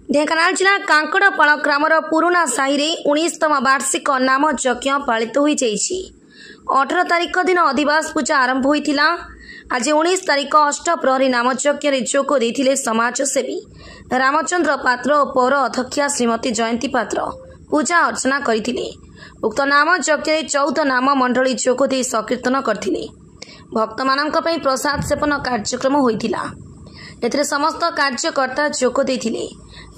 ढेंकानाल जिला कांकड़पाड़ ग्रामर पुराना साहि 19तम वार्षिक नाम यज्ञ पालित हो 18 तारिख दिन अधिवास पूजा आरंभ होता। आज 19 तारिख अष्टप्रहरी नामयज्ञ जोग देते समाजसेवी रामचंद्र पात्र और पौर अध्यक्षा श्रीमती जयंती पात्र पूजा अर्चना करते। उक्त नामयज्ञ 14 नाम मंडली जोग दे संकीर्तन करते। भक्त मानक प्रसाद सेपन कार्यक्रम होता। एथिरे समस्त कार्यकर्ता जोग देते।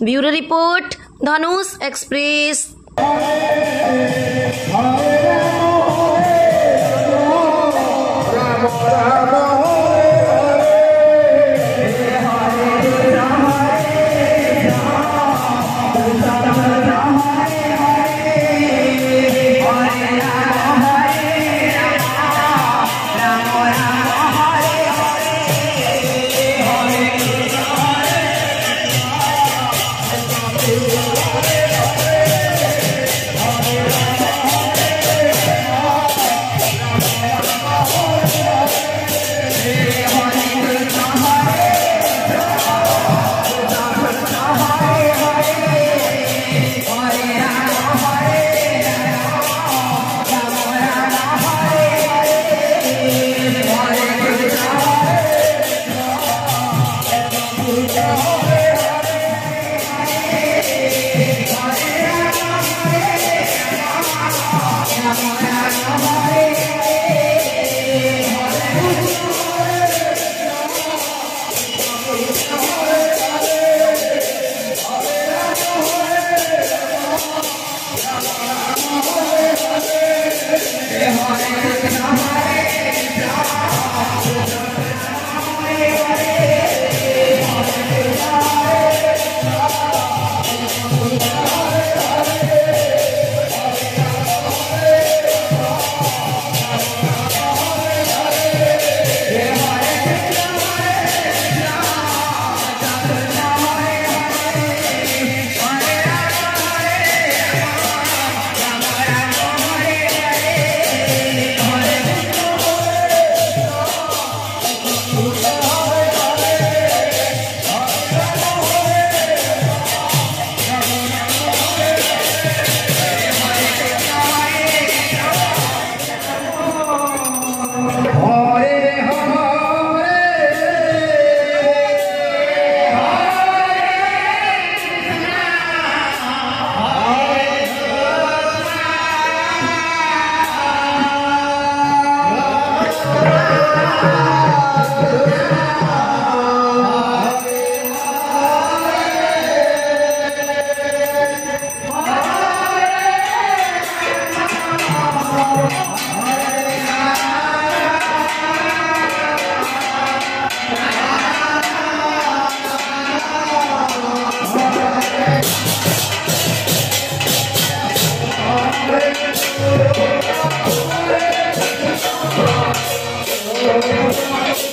ब्यूरो रिपोर्ट धनुष एक्सप्रेस। Oh,